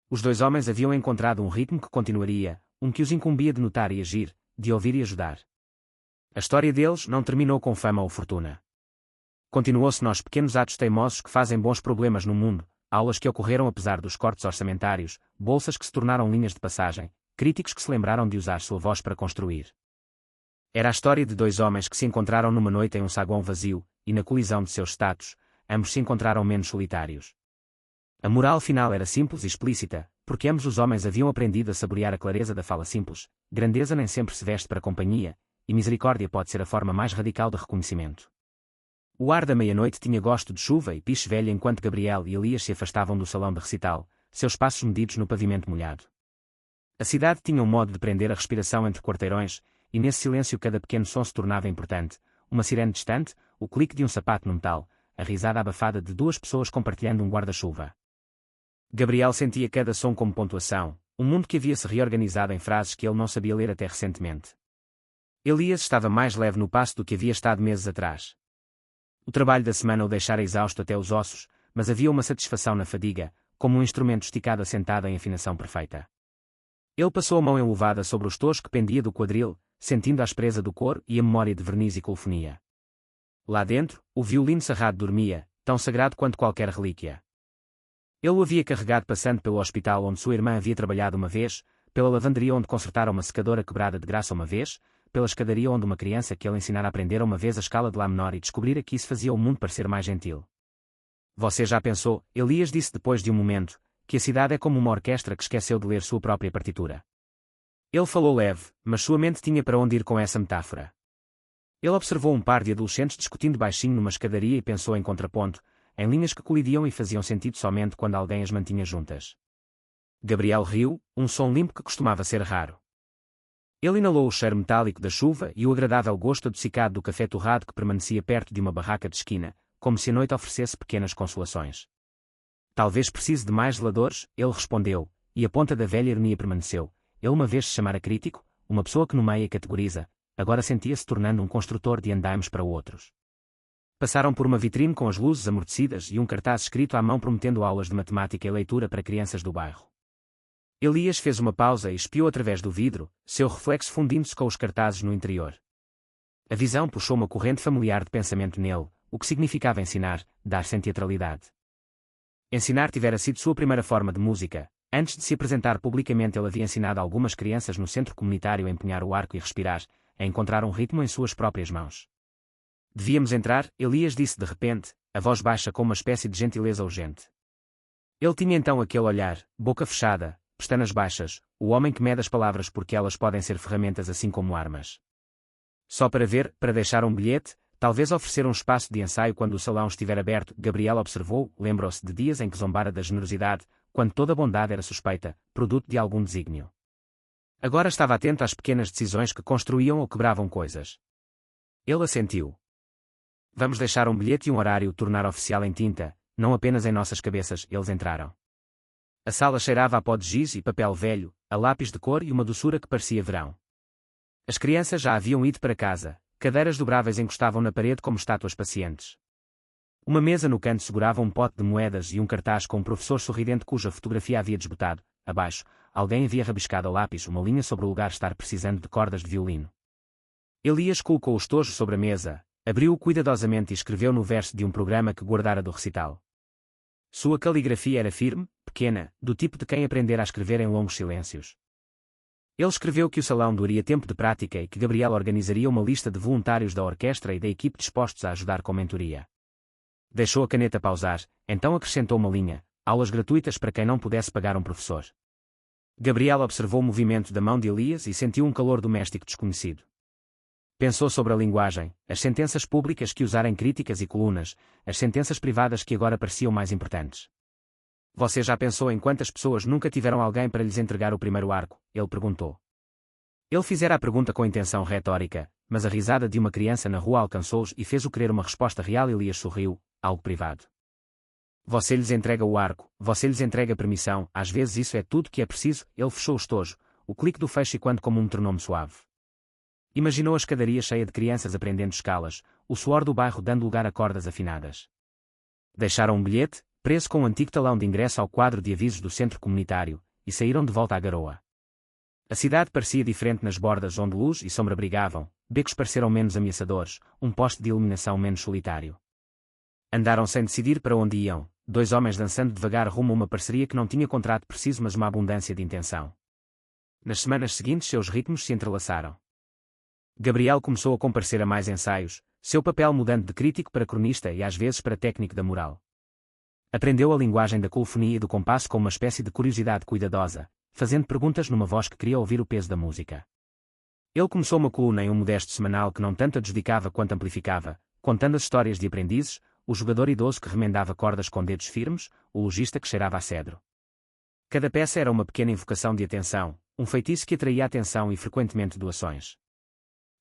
Os dois homens haviam encontrado um ritmo que continuaria, um que os incumbia de notar e agir, de ouvir e ajudar. A história deles não terminou com fama ou fortuna. Continuou-se nos pequenos atos teimosos que fazem bons problemas no mundo, aulas que ocorreram apesar dos cortes orçamentários, bolsas que se tornaram linhas de passagem, críticos que se lembraram de usar sua voz para construir. Era a história de dois homens que se encontraram numa noite em um saguão vazio, e na colisão de seus status, ambos se encontraram menos solitários. A moral final era simples e explícita, porque ambos os homens haviam aprendido a saborear a clareza da fala simples: grandeza nem sempre se veste para companhia, e misericórdia pode ser a forma mais radical de reconhecimento. O ar da meia-noite tinha gosto de chuva e piche velha enquanto Gabriel e Elias se afastavam do salão de recital, seus passos medidos no pavimento molhado. A cidade tinha um modo de prender a respiração entre quarteirões, e nesse silêncio cada pequeno som se tornava importante: uma sirene distante, o clique de um sapato no metal, a risada abafada de duas pessoas compartilhando um guarda-chuva. Gabriel sentia cada som como pontuação, um mundo que havia se reorganizado em frases que ele não sabia ler até recentemente. Elias estava mais leve no passo do que havia estado meses atrás. O trabalho da semana o deixara exausto até os ossos, mas havia uma satisfação na fadiga, como um instrumento esticado assentado em afinação perfeita. Ele passou a mão enluvada sobre o estojo que pendia do quadril, sentindo a aspereza do couro e a memória de verniz e colfonia. Lá dentro, o violino cerrado dormia, tão sagrado quanto qualquer relíquia. Ele o havia carregado passando pelo hospital onde sua irmã havia trabalhado uma vez, pela lavanderia onde consertara uma secadora quebrada de graça uma vez, pela escadaria onde uma criança que ele ensinara a aprender uma vez a escala de Lá menor e descobrira que isso fazia o mundo parecer mais gentil. Você já pensou, Elias disse depois de um momento, que a cidade é como uma orquestra que esqueceu de ler sua própria partitura. Ele falou leve, mas sua mente tinha para onde ir com essa metáfora. Ele observou um par de adolescentes discutindo baixinho numa escadaria e pensou em contraponto, em linhas que colidiam e faziam sentido somente quando alguém as mantinha juntas. Gabriel riu, um som limpo que costumava ser raro. Ele inalou o cheiro metálico da chuva e o agradável gosto adocicado do café torrado que permanecia perto de uma barraca de esquina, como se a noite oferecesse pequenas consolações. Talvez precise de mais zeladores, ele respondeu, e a ponta da velha ironia permaneceu. Ele uma vez se chamara crítico, uma pessoa que nomeia e categoriza, agora sentia-se tornando um construtor de andaimes para outros. Passaram por uma vitrine com as luzes amortecidas e um cartaz escrito à mão prometendo aulas de matemática e leitura para crianças do bairro. Elias fez uma pausa e espiou através do vidro, seu reflexo fundindo-se com os cartazes no interior. A visão puxou uma corrente familiar de pensamento nele, o que significava ensinar, dar sem teatralidade. Ensinar tivera sido sua primeira forma de música. Antes de se apresentar publicamente ele havia ensinado algumas crianças no centro comunitário a empunhar o arco e respirar, a encontrar um ritmo em suas próprias mãos. Devíamos entrar, Elias disse de repente, a voz baixa com uma espécie de gentileza urgente. Ele tinha então aquele olhar, boca fechada, pestanas baixas, o homem que mede as palavras porque elas podem ser ferramentas assim como armas. Só para ver, para deixar um bilhete, talvez oferecer um espaço de ensaio quando o salão estiver aberto, Gabriel observou, lembrou-se de dias em que zombara da generosidade, quando toda bondade era suspeita, produto de algum desígnio. Agora estava atento às pequenas decisões que construíam ou quebravam coisas. Ele assentiu. Vamos deixar um bilhete e um horário tornar oficial em tinta, não apenas em nossas cabeças. Eles entraram. A sala cheirava a pó de giz e papel velho, a lápis de cor e uma doçura que parecia verão. As crianças já haviam ido para casa, cadeiras dobráveis encostavam na parede como estátuas pacientes. Uma mesa no canto segurava um pote de moedas e um cartaz com um professor sorridente cuja fotografia havia desbotado. Abaixo, alguém havia rabiscado a lápis uma linha sobre o lugar estar precisando de cordas de violino. Elias colocou o estojo sobre a mesa, abriu-o cuidadosamente e escreveu no verso de um programa que guardara do recital. Sua caligrafia era firme, pequena, do tipo de quem aprendera a escrever em longos silêncios. Ele escreveu que o salão daria tempo de prática e que Gabriel organizaria uma lista de voluntários da orquestra e da equipe dispostos a ajudar com mentoria. Deixou a caneta pausar, então acrescentou uma linha: aulas gratuitas para quem não pudesse pagar um professor. Gabriel observou o movimento da mão de Elias e sentiu um calor doméstico desconhecido. Pensou sobre a linguagem, as sentenças públicas que usara em críticas e colunas, as sentenças privadas que agora pareciam mais importantes. Você já pensou em quantas pessoas nunca tiveram alguém para lhes entregar o primeiro arco? Ele perguntou. Ele fizera a pergunta com intenção retórica, mas a risada de uma criança na rua alcançou-os e fez-o querer uma resposta real. Elias sorriu, algo privado. Você lhes entrega o arco, você lhes entrega permissão, às vezes isso é tudo que é preciso. Ele fechou o estojo, o clique do fecho e quando como um metronome suave. Imaginou a escadaria cheia de crianças aprendendo escalas, o suor do bairro dando lugar a cordas afinadas. Deixaram um bilhete, preso com um antigo talão de ingresso ao quadro de avisos do centro comunitário, e saíram de volta à garoa. A cidade parecia diferente nas bordas onde luz e sombra brigavam, becos pareceram menos ameaçadores, um poste de iluminação menos solitário. Andaram sem decidir para onde iam, dois homens dançando devagar rumo a uma parceria que não tinha contrato preciso mas uma abundância de intenção. Nas semanas seguintes seus ritmos se entrelaçaram. Gabriel começou a comparecer a mais ensaios, seu papel mudando de crítico para cronista e às vezes para técnico da moral. Aprendeu a linguagem da colofonia e do compasso com uma espécie de curiosidade cuidadosa, fazendo perguntas numa voz que queria ouvir o peso da música. Ele começou uma coluna em um modesto semanal que não tanto adjudicava quanto amplificava, contando as histórias de aprendizes, o jogador idoso que remendava cordas com dedos firmes, o lojista que cheirava a cedro. Cada peça era uma pequena invocação de atenção, um feitiço que atraía atenção e frequentemente doações.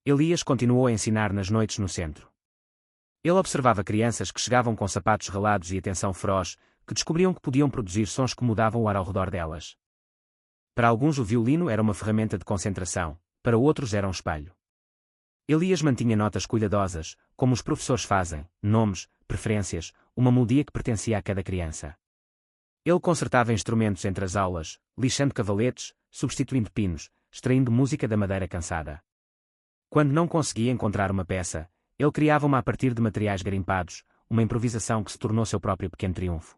Elias continuou a ensinar nas noites no centro. Ele observava crianças que chegavam com sapatos ralados e atenção feroz, que descobriam que podiam produzir sons que mudavam o ar ao redor delas. Para alguns o violino era uma ferramenta de concentração, para outros era um espelho. Elias mantinha notas cuidadosas, como os professores fazem, nomes, preferências, uma melodia que pertencia a cada criança. Ele consertava instrumentos entre as aulas, lixando cavaletes, substituindo pinos, extraindo música da madeira cansada. Quando não conseguia encontrar uma peça, ele criava uma a partir de materiais garimpados, uma improvisação que se tornou seu próprio pequeno triunfo.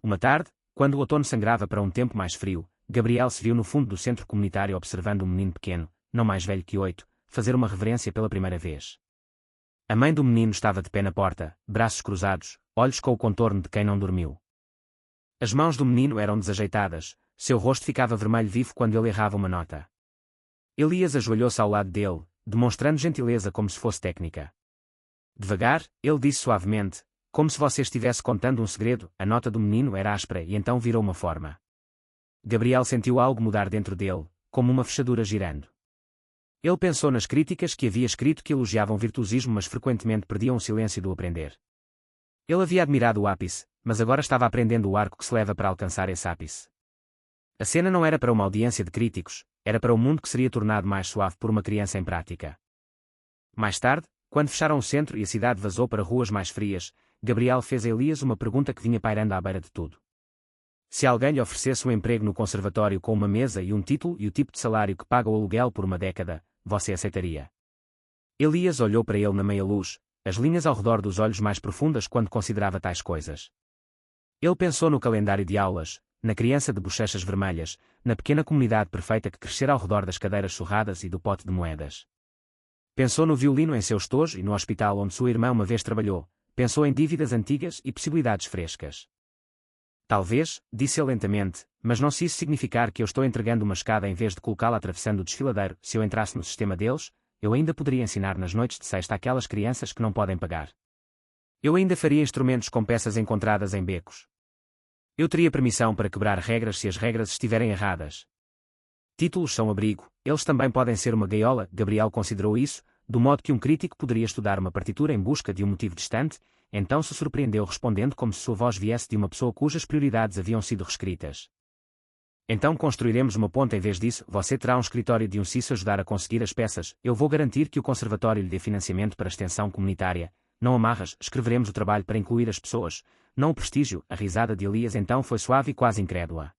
Uma tarde, quando o outono sangrava para um tempo mais frio, Gabriel se viu no fundo do centro comunitário observando um menino pequeno, não mais velho que 8, fazer uma reverência pela primeira vez. A mãe do menino estava de pé na porta, braços cruzados, olhos com o contorno de quem não dormiu. As mãos do menino eram desajeitadas, seu rosto ficava vermelho vivo quando ele errava uma nota. Elias ajoelhou-se ao lado dele, demonstrando gentileza como se fosse técnica. Devagar, ele disse suavemente, como se você estivesse contando um segredo. A nota do menino era áspera e então virou uma forma. Gabriel sentiu algo mudar dentro dele, como uma fechadura girando. Ele pensou nas críticas que havia escrito que elogiavam virtuosismo mas frequentemente perdiam o silêncio do aprender. Ele havia admirado o ápice, mas agora estava aprendendo o arco que se leva para alcançar esse ápice. A cena não era para uma audiência de críticos, era para o mundo que seria tornado mais suave por uma criança em prática. Mais tarde, quando fecharam o centro e a cidade vazou para ruas mais frias, Gabriel fez a Elias uma pergunta que vinha pairando à beira de tudo. Se alguém lhe oferecesse um emprego no conservatório com uma mesa e um título e o tipo de salário que paga o aluguel por uma década, você aceitaria? Elias olhou para ele na meia-luz, as linhas ao redor dos olhos mais profundas quando considerava tais coisas. Ele pensou no calendário de aulas, na criança de bochechas vermelhas, na pequena comunidade perfeita que crescera ao redor das cadeiras surradas e do pote de moedas. Pensou no violino em seu estojo e no hospital onde sua irmã uma vez trabalhou, pensou em dívidas antigas e possibilidades frescas. Talvez, disse ele lentamente, mas não se isso significar que eu estou entregando uma escada em vez de colocá-la atravessando o desfiladeiro. Se eu entrasse no sistema deles, eu ainda poderia ensinar nas noites de sexta aquelas crianças que não podem pagar. Eu ainda faria instrumentos com peças encontradas em becos. Eu teria permissão para quebrar regras se as regras estiverem erradas. Títulos são abrigo, eles também podem ser uma gaiola. Gabriel considerou isso, do modo que um crítico poderia estudar uma partitura em busca de um motivo distante, então se surpreendeu respondendo como se sua voz viesse de uma pessoa cujas prioridades haviam sido reescritas. Então construiremos uma ponte em vez disso. Você terá um escritório de um CISO ajudar a conseguir as peças. Eu vou garantir que o conservatório lhe dê financiamento para a extensão comunitária. Não amarras, escreveremos o trabalho para incluir as pessoas, não o prestígio. A risada de Elias então foi suave e quase incrédula.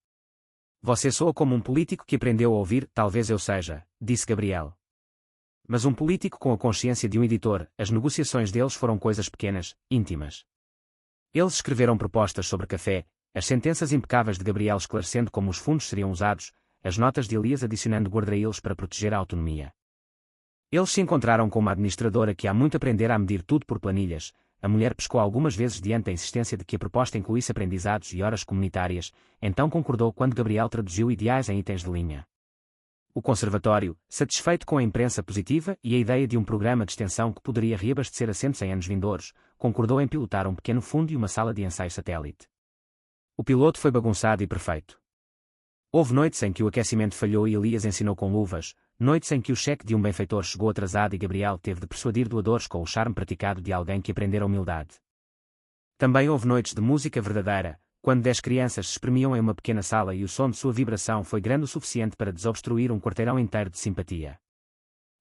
Você soa como um político que aprendeu a ouvir. Talvez eu seja, disse Gabriel. Mas um político com a consciência de um editor. As negociações deles foram coisas pequenas, íntimas. Eles escreveram propostas sobre café, as sentenças impecáveis de Gabriel esclarecendo como os fundos seriam usados, as notas de Elias adicionando guardrails para proteger a autonomia. Eles se encontraram com uma administradora que há muito aprender a medir tudo por planilhas. A mulher pescou algumas vezes diante da insistência de que a proposta incluísse aprendizados e horas comunitárias, então concordou quando Gabriel traduziu ideais em itens de linha. O conservatório, satisfeito com a imprensa positiva e a ideia de um programa de extensão que poderia reabastecer assentos em anos vindouros, concordou em pilotar um pequeno fundo e uma sala de ensaio satélite. O piloto foi bagunçado e perfeito. Houve noites em que o aquecimento falhou e Elias ensinou com luvas, noites em que o cheque de um benfeitor chegou atrasado e Gabriel teve de persuadir doadores com o charme praticado de alguém que aprendera humildade. Também houve noites de música verdadeira, quando 10 crianças se espremiam em uma pequena sala e o som de sua vibração foi grande o suficiente para desobstruir um quarteirão inteiro de simpatia.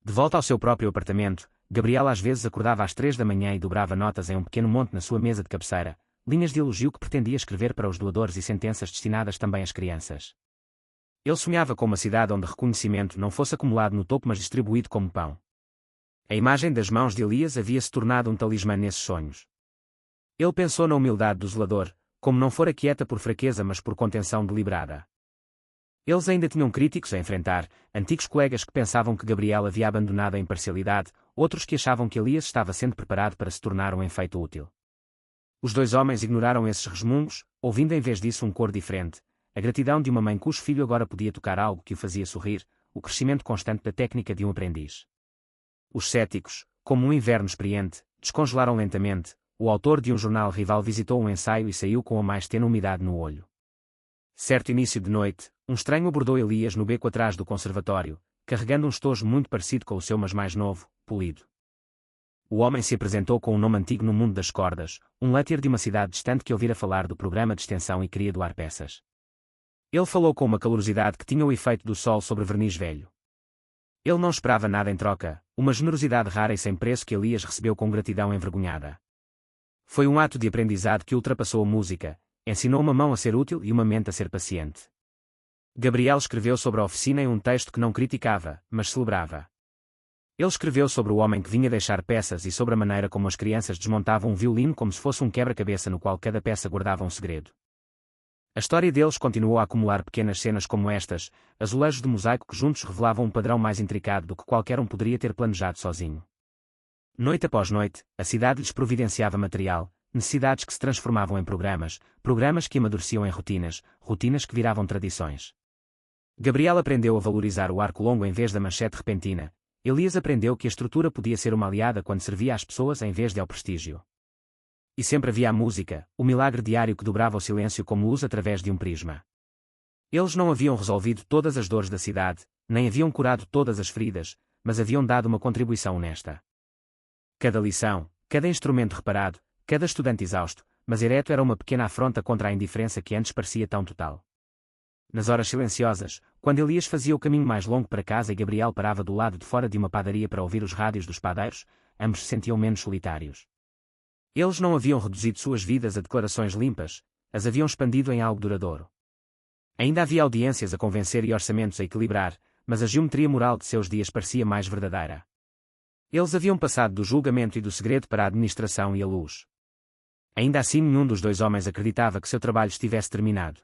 De volta ao seu próprio apartamento, Gabriel às vezes acordava às 3 da manhã e dobrava notas em um pequeno monte na sua mesa de cabeceira, linhas de elogio que pretendia escrever para os doadores e sentenças destinadas também às crianças. Ele sonhava com uma cidade onde reconhecimento não fosse acumulado no topo mas distribuído como pão. A imagem das mãos de Elias havia se tornado um talismã nesses sonhos. Ele pensou na humildade do zelador, como não fora quieta por fraqueza mas por contenção deliberada. Eles ainda tinham críticos a enfrentar, antigos colegas que pensavam que Gabriel havia abandonado a imparcialidade, outros que achavam que Elias estava sendo preparado para se tornar um enfeite útil. Os dois homens ignoraram esses resmungos, ouvindo em vez disso um cor diferente, a gratidão de uma mãe cujo filho agora podia tocar algo que o fazia sorrir, o crescimento constante da técnica de um aprendiz. Os céticos, como um inverno experiente, descongelaram lentamente. O autor de um jornal rival visitou um ensaio e saiu com a mais tênue umidade no olho. Certo início de noite, um estranho abordou Elias no beco atrás do conservatório, carregando um estojo muito parecido com o seu mas mais novo, polido. O homem se apresentou com um nome antigo no mundo das cordas, um luthier de uma cidade distante que ouvira falar do programa de extensão e queria doar peças. Ele falou com uma calorosidade que tinha o efeito do sol sobre verniz velho. Ele não esperava nada em troca, uma generosidade rara e sem preço que Elias recebeu com gratidão envergonhada. Foi um ato de aprendizado que ultrapassou a música, ensinou uma mão a ser útil e uma mente a ser paciente. Gabriel escreveu sobre a oficina em um texto que não criticava, mas celebrava. Ele escreveu sobre o homem que vinha deixar peças e sobre a maneira como as crianças desmontavam um violino como se fosse um quebra-cabeça no qual cada peça guardava um segredo. A história deles continuou a acumular pequenas cenas como estas, azulejos de mosaico que juntos revelavam um padrão mais intricado do que qualquer um poderia ter planejado sozinho. Noite após noite, a cidade lhes providenciava material, necessidades que se transformavam em programas, programas que amadureciam em rotinas, rotinas que viravam tradições. Gabriel aprendeu a valorizar o arco longo em vez da manchete repentina. Elias aprendeu que a estrutura podia ser uma aliada quando servia às pessoas em vez de ao prestígio. E sempre havia a música, o milagre diário que dobrava o silêncio como luz através de um prisma. Eles não haviam resolvido todas as dores da cidade, nem haviam curado todas as feridas, mas haviam dado uma contribuição honesta. Cada lição, cada instrumento reparado, cada estudante exausto, mas ereto era uma pequena afronta contra a indiferença que antes parecia tão total. Nas horas silenciosas, quando Elias fazia o caminho mais longo para casa e Gabriel parava do lado de fora de uma padaria para ouvir os rádios dos padeiros, ambos se sentiam menos solitários. Eles não haviam reduzido suas vidas a declarações limpas, as haviam expandido em algo duradouro. Ainda havia audiências a convencer e orçamentos a equilibrar, mas a geometria moral de seus dias parecia mais verdadeira. Eles haviam passado do julgamento e do segredo para a administração e a luz. Ainda assim nenhum dos dois homens acreditava que seu trabalho estivesse terminado.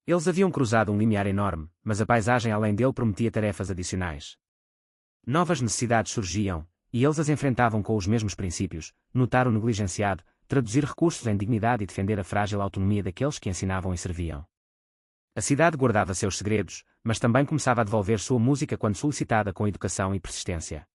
Eles haviam cruzado um limiar enorme, mas a paisagem além dele prometia tarefas adicionais. Novas necessidades surgiam, e eles as enfrentavam com os mesmos princípios: notar o negligenciado, traduzir recursos em dignidade e defender a frágil autonomia daqueles que ensinavam e serviam. A cidade guardava seus segredos, mas também começava a devolver sua música quando solicitada com educação e persistência.